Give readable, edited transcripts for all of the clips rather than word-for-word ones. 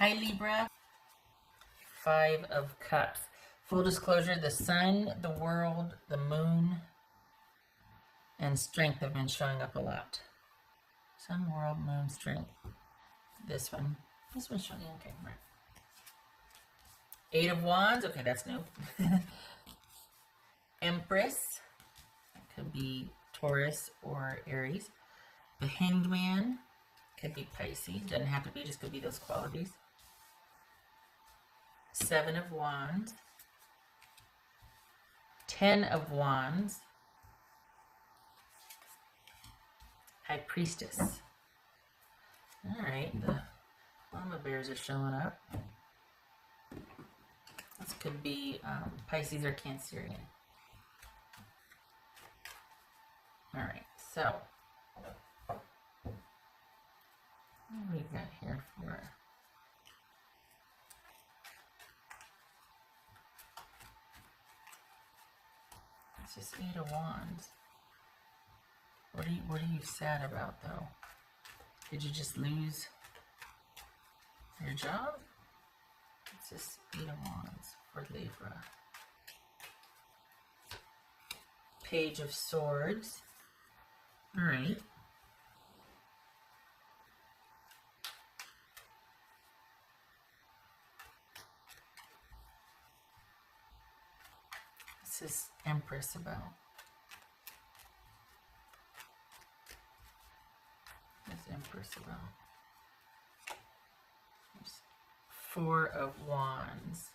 Hi Libra, 5 of Cups. Full disclosure, the sun, the world, the moon, and strength have been showing up a lot. Sun, world, moon, strength. This one's showing, okay, right. 8 of Wands, okay, that's new. Empress, that could be Taurus or Aries. The Hanged Man, could be Pisces, doesn't have to be, just could be those qualities. 7 of Wands. 10 of Wands. High Priestess. Alright, the Mama Bears are showing up. This could be Pisces or Cancerian. Alright, so what do we got here for? It's just 8 of Wands. What are you sad about though? Did you just lose your job? It's just 8 of Wands for Libra. Page of Swords. Alright. This is Empress about. What's Empress about? There's 4 of Wands.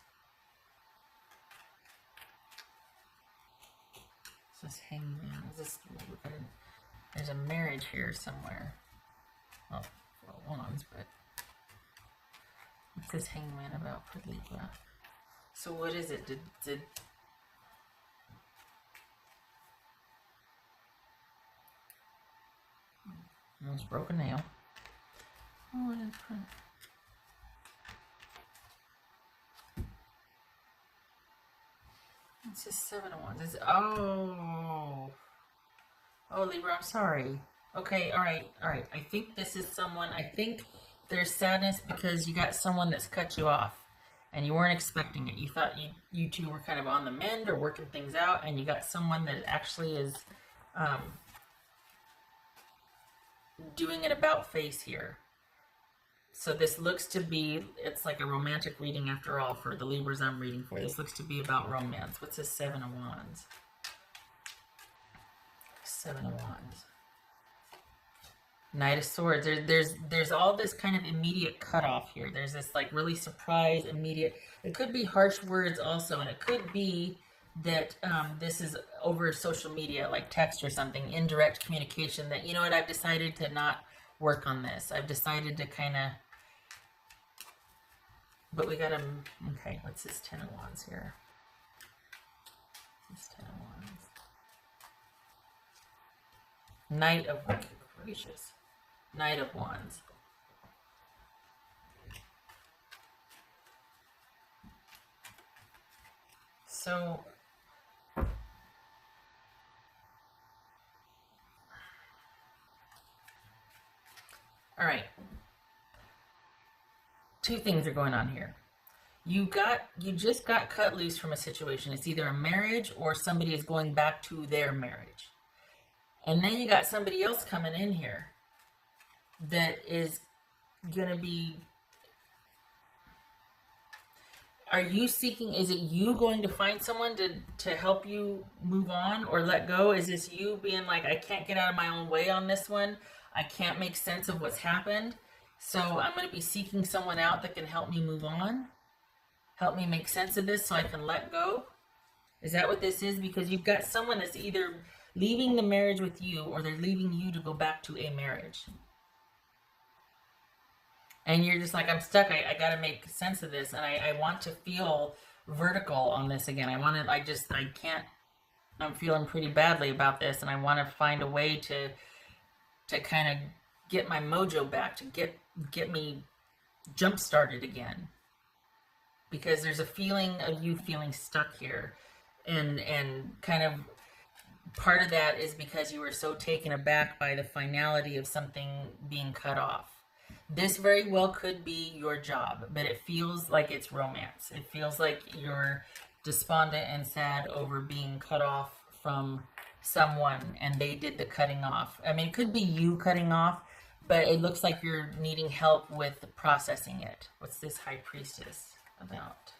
This is Hangman. Is this, there's a marriage here somewhere. Oh, 4 of Wands, but what's this Hangman about for Libra? So what is it? Did almost broke a nail. Oh, it is print. It's just 7 of Wands. Oh, Libra, I'm sorry. Okay, all right. I think this is someone. I think there's sadness because you got someone that's cut you off, and you weren't expecting it. You thought you two were kind of on the mend or working things out, and you got someone that actually is doing an about face here. So this looks to be, it's like a romantic reading after all for the Libras I'm reading for. This looks to be about romance. What's this 7 of Wands? 7 of Wands. Knight of Swords. There's all this kind of immediate cutoff here. There's this like really surprise, immediate. It could be harsh words also, and it could be that this is over social media, like text or something, indirect communication that, you know what, I've decided to not work on this. I've decided to kind of, but we got to, okay, what's this 10 of Wands here? This 10 of Wands. Knight of, oh, gracious. Knight of Wands. So, all right. 2 things are going on here. You just got cut loose from a situation. It's either a marriage or somebody is going back to their marriage. And then you got somebody else coming in here that is going to be, are you seeking, is it you going to find someone to help you move on or let go? Is this you being like, I can't get out of my own way on this one. I can't make sense of what's happened. So I'm going to be seeking someone out that can help me move on. Help me make sense of this so I can let go. Is that what this is? Because you've got someone that's either leaving the marriage with you or they're leaving you to go back to a marriage. And you're just like, I'm stuck. I got to make sense of this. And I want to feel vertical on this again. I can't, I'm feeling pretty badly about this. And I want to find a way to kind of get my mojo back, to get me jump started again. Because there's a feeling of you feeling stuck here. And kind of part of that is because you were so taken aback by the finality of something being cut off. This very well could be your job, but it feels like it's romance. It feels like you're despondent and sad over being cut off from someone and they did the cutting off. I mean, it could be you cutting off, but it looks like you're needing help with processing it. What's this High Priestess about?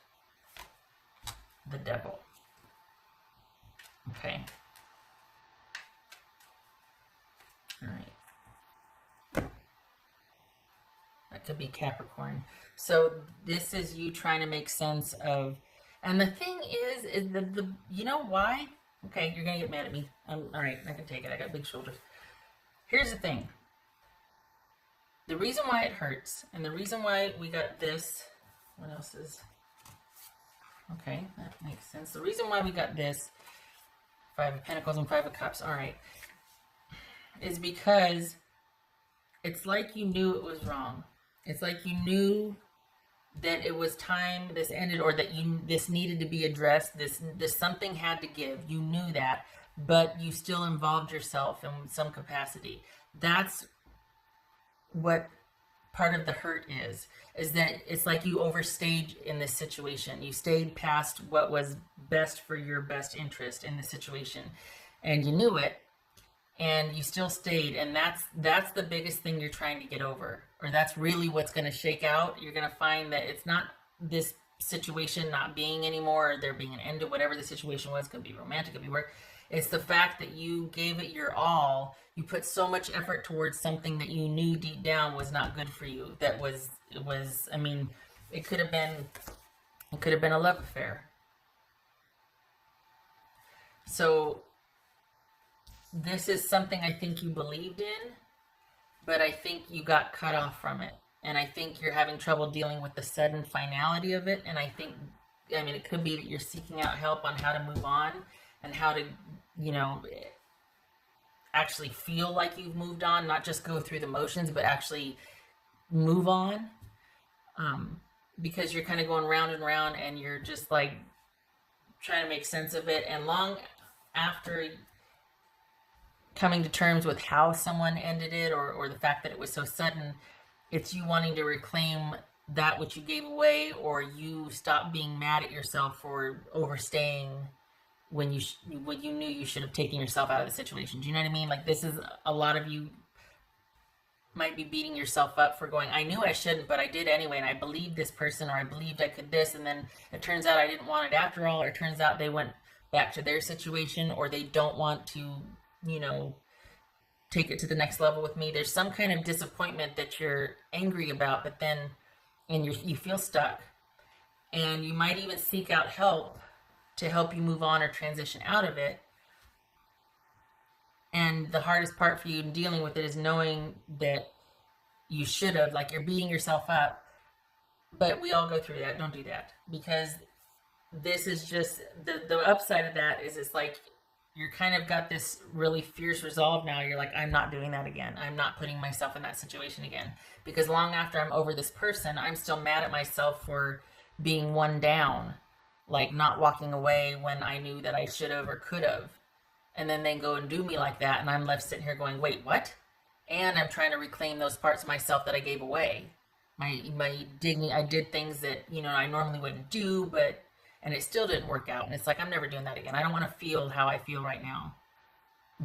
The Devil. Okay. All right. That could be Capricorn. So this is you trying to make sense of, and the thing is the you know why? Okay, you're gonna get mad at me. All right, I can take it. I got big shoulders. Here's the thing. The reason why it hurts, and the reason why we got this. What else is? Okay, that makes sense. The reason why we got this, Five of Pentacles and Five of Cups. All right, is because it's like you knew it was wrong. It's like you knew that it was time this ended, or that this needed to be addressed. This something had to give. You knew that, but you still involved yourself in some capacity. That's what part of the hurt is that it's like you overstayed in this situation. You stayed past what was best for your best interest in the situation, and you knew it, and you still stayed. And that's the biggest thing you're trying to get over, or that's really what's going to shake out. You're going to find that it's not this situation not being anymore, or there being an end to whatever the situation was. It could be romantic, it could be work. It's the fact that you gave it your all. You put so much effort towards something that you knew deep down was not good for you. That was, I mean, it could have been a love affair. So this is something I think you believed in, but I think you got cut off from it. And I think you're having trouble dealing with the sudden finality of it. And I think, I mean, it could be that you're seeking out help on how to move on and how to, you know, actually feel like you've moved on, not just go through the motions, but actually move on. Because you're kind of going round and round, and you're just like trying to make sense of it. And long after coming to terms with how someone ended it, or the fact that it was so sudden, it's you wanting to reclaim that which you gave away, or you stop being mad at yourself for overstaying when you knew you should have taken yourself out of the situation. Do you know what I mean? Like, this is a lot of you might be beating yourself up for going, I knew I shouldn't, but I did anyway, and I believed this person, or I believed I could this, and then it turns out I didn't want it after all, or it turns out they went back to their situation, or they don't want to, you know, take it to the next level with me. There's some kind of disappointment that you're angry about, but then, and you feel stuck, and you might even seek out help to help you move on or transition out of it. And the hardest part for you in dealing with it is knowing that you should have, like, you're beating yourself up. But we all go through that. Don't do that, because this is just the upside of that is it's like you're kind of got this really fierce resolve now. You're like, I'm not doing that again. I'm not putting myself in that situation again, because long after I'm over this person, I'm still mad at myself for being one down, like not walking away when I knew that I should have or could have. And then they go and do me like that, and I'm left sitting here going, wait, what? And I'm trying to reclaim those parts of myself that I gave away. My dignity, I did things that, you know, I normally wouldn't do, and it still didn't work out. And it's like, I'm never doing that again. I don't want to feel how I feel right now.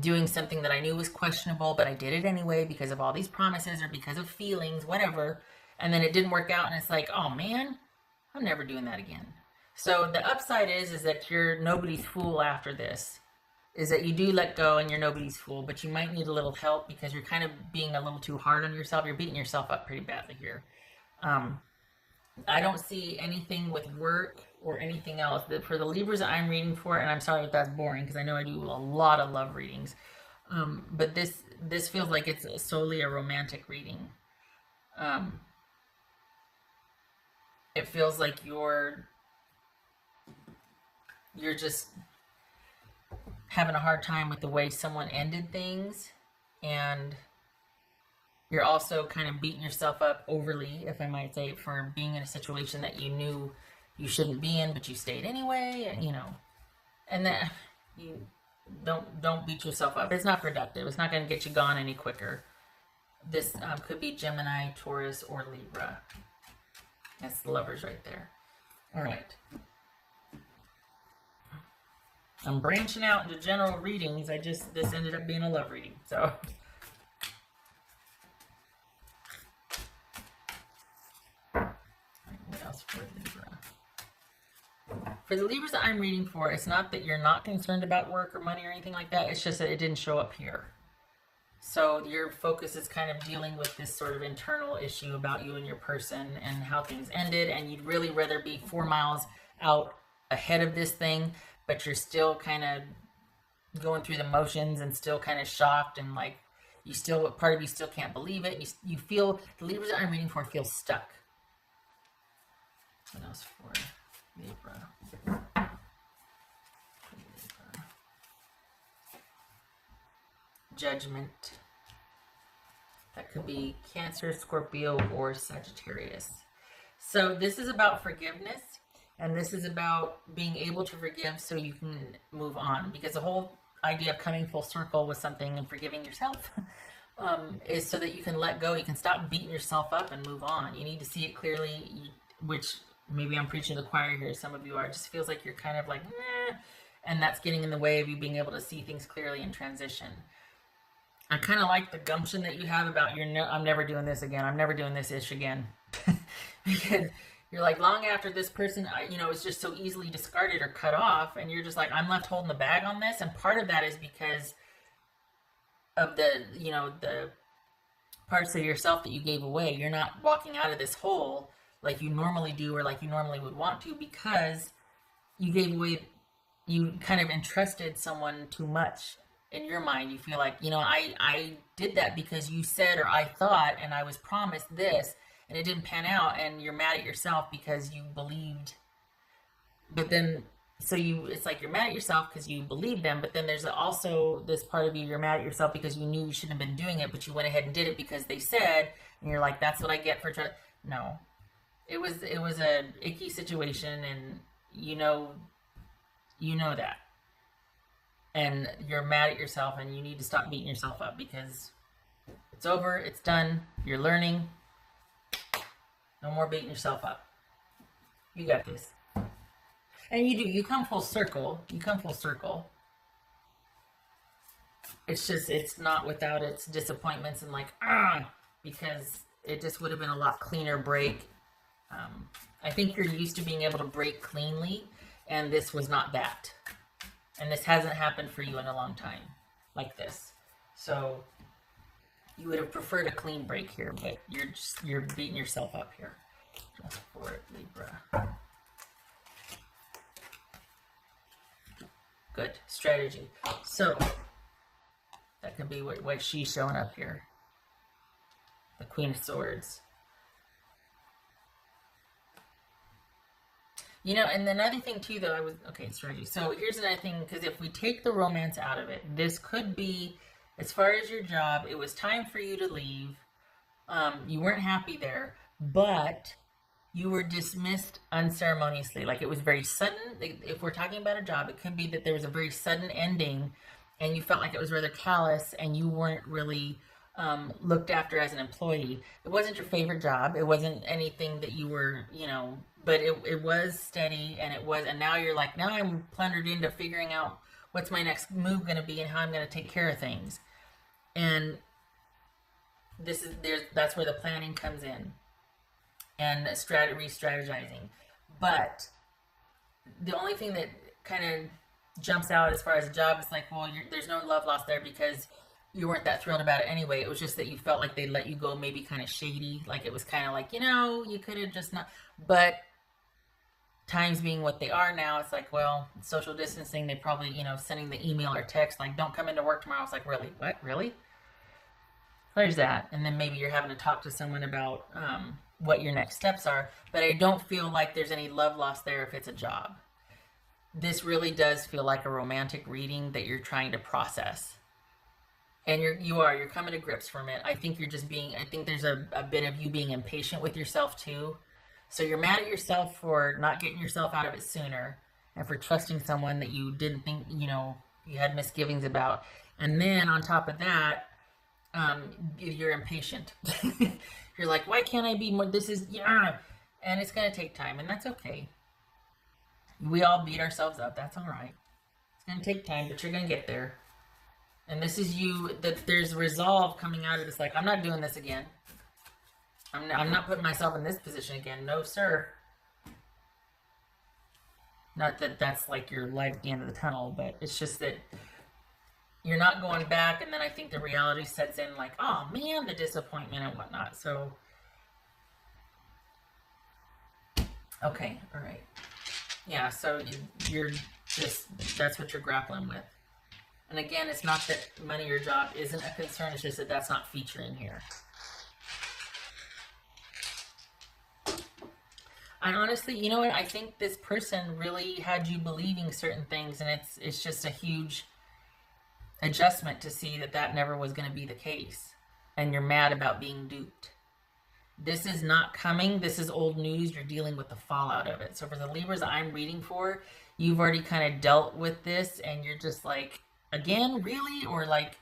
Doing something that I knew was questionable, but I did it anyway because of all these promises or because of feelings, whatever. And then it didn't work out, and it's like, oh man, I'm never doing that again. So the upside is that you're nobody's fool after this. Is that you do let go and you're nobody's fool, but you might need a little help because you're kind of being a little too hard on yourself. You're beating yourself up pretty badly here. I don't see anything with work or anything else. For the Libras that I'm reading for, and I'm sorry if that's boring because I know I do a lot of love readings, but this feels like it's solely a romantic reading. It feels like you're just having a hard time with the way someone ended things, and you're also kind of beating yourself up overly, if I might say, for being in a situation that you knew you shouldn't be in, but you stayed anyway, you know. And that you don't beat yourself up. It's not productive. It's not going to get you gone any quicker. This could be Gemini, Taurus, or Libra. That's the Lovers right there. All right. I'm branching out into general readings. This ended up being a love reading. So. What else for Libra? For the Libras that I'm reading for, it's not that you're not concerned about work or money or anything like that. It's just that it didn't show up here. So your focus is kind of dealing with this sort of internal issue about you and your person and how things ended, and you'd really rather be 4 miles out ahead of this thing, but you're still kind of going through the motions and still kind of shocked, and like part of you still can't believe it. You feel, the Libras that I'm reading for feel stuck. What else for Libra? Judgment. That could be Cancer, Scorpio, or Sagittarius. So this is about forgiveness, and this is about being able to forgive so you can move on, because the whole idea of coming full circle with something and forgiving yourself is so that you can let go, you can stop beating yourself up and move on. You need to see it clearly, which maybe I'm preaching to the choir here, some of you are. It just feels like you're kind of like, eh, and that's getting in the way of you being able to see things clearly in transition. I kind of like the gumption that you have about I'm never doing this again. I'm never doing this ish again. Because you're like, long after this person, is just so easily discarded or cut off, and you're just like, I'm left holding the bag on this. And part of that is because of the parts of yourself that you gave away. You're not walking out of this hole like you normally do, or like you normally would want to, because you gave away, you kind of entrusted someone too much. In your mind, you feel like, I did that because you said, or I thought, and I was promised this, and it didn't pan out, and you're mad at yourself because you believed. But then, it's like you're mad at yourself because you believed them, but then there's also this part of you, you're mad at yourself because you knew you shouldn't have been doing it, but you went ahead and did it because they said, and you're like, that's what I get for trying. No. It was a icky situation, and you know that. And you're mad at yourself, and you need to stop beating yourself up, because it's over, it's done, you're learning. No more beating yourself up. You got this. And you come full circle. It's just, it's not without its disappointments and because it just would have been a lot cleaner break. I think you're used to being able to break cleanly, and this was not that. And this hasn't happened for you in a long time, like this. So you would have preferred a clean break here, but you're beating yourself up here. Just for it, Libra. Good strategy. So that could be what she's showing up here. The Queen of Swords. And another thing too, though, strategy. So here's another thing, because if we take the romance out of it, this could be, as far as your job, it was time for you to leave. You weren't happy there, but you were dismissed unceremoniously. Like, it was very sudden. If we're talking about a job, it could be that there was a very sudden ending, and you felt like it was rather callous, and you weren't really looked after as an employee. It wasn't your favorite job. It wasn't anything that you were, but it was steady, and now you're like, now I'm plundered into figuring out what's my next move going to be and how I'm going to take care of things. And that's where the planning comes in, and re-strategizing. But the only thing that kind of jumps out as far as a job is like, well, there's no love lost there, because you weren't that thrilled about it anyway. It was just that you felt like they let you go maybe kind of shady. Like, it was kind of like, you could have just not. But times being what they are now, it's like, well, social distancing, they probably, sending the email or text, like, don't come into work tomorrow. It's like, really? What? Really? There's that. And then maybe you're having to talk to someone about what your next steps are. But I don't feel like there's any love lost there if it's a job. This really does feel like a romantic reading that you're trying to process. And you're coming to grips from it. I think I think there's a bit of you being impatient with yourself too. So you're mad at yourself for not getting yourself out of it sooner, and for trusting someone that you didn't think, you had misgivings about. And then on top of that, You're impatient. You're like, why can't I be more? This is, yeah. And it's going to take time, and that's okay. We all beat ourselves up. That's all right. It's going to take time, but you're going to get there. And this is you, that there's resolve coming out of this. Like, I'm not doing this again. I'm not putting myself in this position again. No, sir. Not that that's like your light at the end of the tunnel, but it's just that you're not going back. And then I think the reality sets in like, oh man, the disappointment and whatnot. So, okay, all right. Yeah, so you're just, that's what you're grappling with. And again, it's not that money or job isn't a concern, it's just that that's not featuring here. I honestly, you know what, I think this person really had you believing certain things, and it's just a huge adjustment to see that that never was going to be the case. And you're mad about being duped. This is not coming. This is old news. You're dealing with the fallout of it. So for the Libras I'm reading for, you've already kind of dealt with this, and you're just like, again, really? Or like,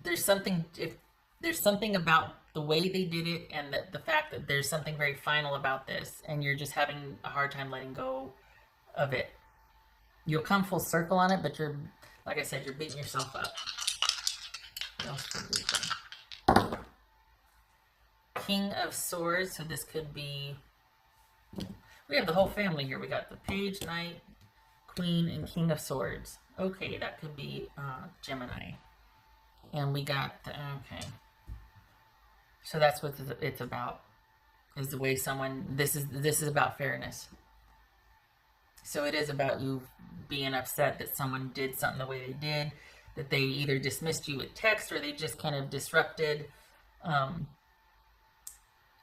there's something, if there's something about the way they did it, and the fact that there's something very final about this, and you're just having a hard time letting go of it. You'll come full circle on it, but you're, like I said, you're beating yourself up. What else could we do? King of Swords, so this could be, we have the whole family here. We got the Page, Knight, Queen, and King of Swords. Okay, that could be Gemini. And we got the, okay. So that's what it's about, is the way someone, this is about fairness. So it is about you being upset that someone did something the way they did, that they either dismissed you with text, or they just kind of disrupted,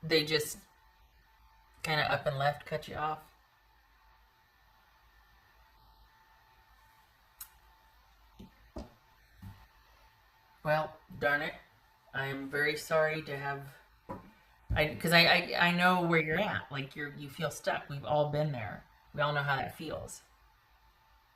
they just kind of up and left, cut you off. Well, darn it. I am very sorry to have, because I know where you're at. Like, you feel stuck. We've all been there. We all know how that feels.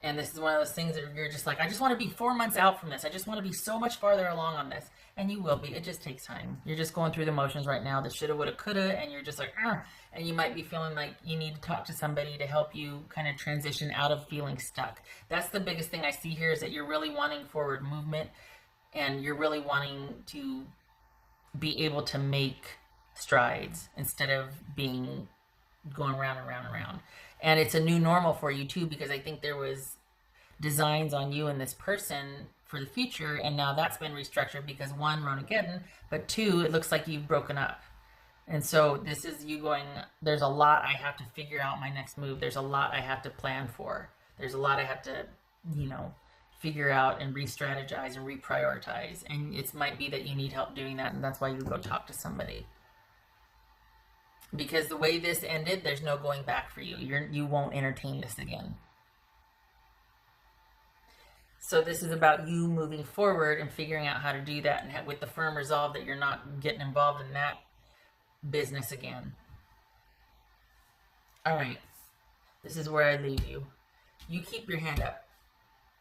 And this is one of those things that you're just like, I just want to be 4 months out from this. I just want to be so much farther along on this. And you will be. It just takes time. You're just going through the motions right now. The shoulda, woulda, coulda. And you're just like, ah. And you might be feeling like you need to talk to somebody to help you kind of transition out of feeling stuck. That's the biggest thing I see here, is that you're really wanting forward movement. And you're really wanting to be able to make strides instead of being going round and round and round. And it's a new normal for you too, because I think there was designs on you and this person for the future, and now that's been restructured because one, Ronageddon, but two, it looks like you've broken up. And so this is you going, there's a lot I have to figure out my next move. There's a lot I have to plan for. There's a lot I have to, you know, figure out and re-strategize and reprioritize. And it might be that you need help doing that, and that's why you go talk to somebody. Because the way this ended, there's no going back for you. You won't entertain this again. So this is about you moving forward and figuring out how to do that, and with the firm resolve that you're not getting involved in that business again. All right. This is where I leave you. You keep your hand up.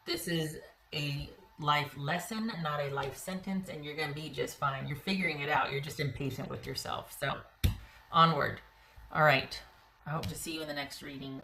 This is a life lesson, not a life sentence, and you're going to be just fine. You're figuring it out. You're just impatient with yourself. So, onward. All right. I hope to see you in the next reading.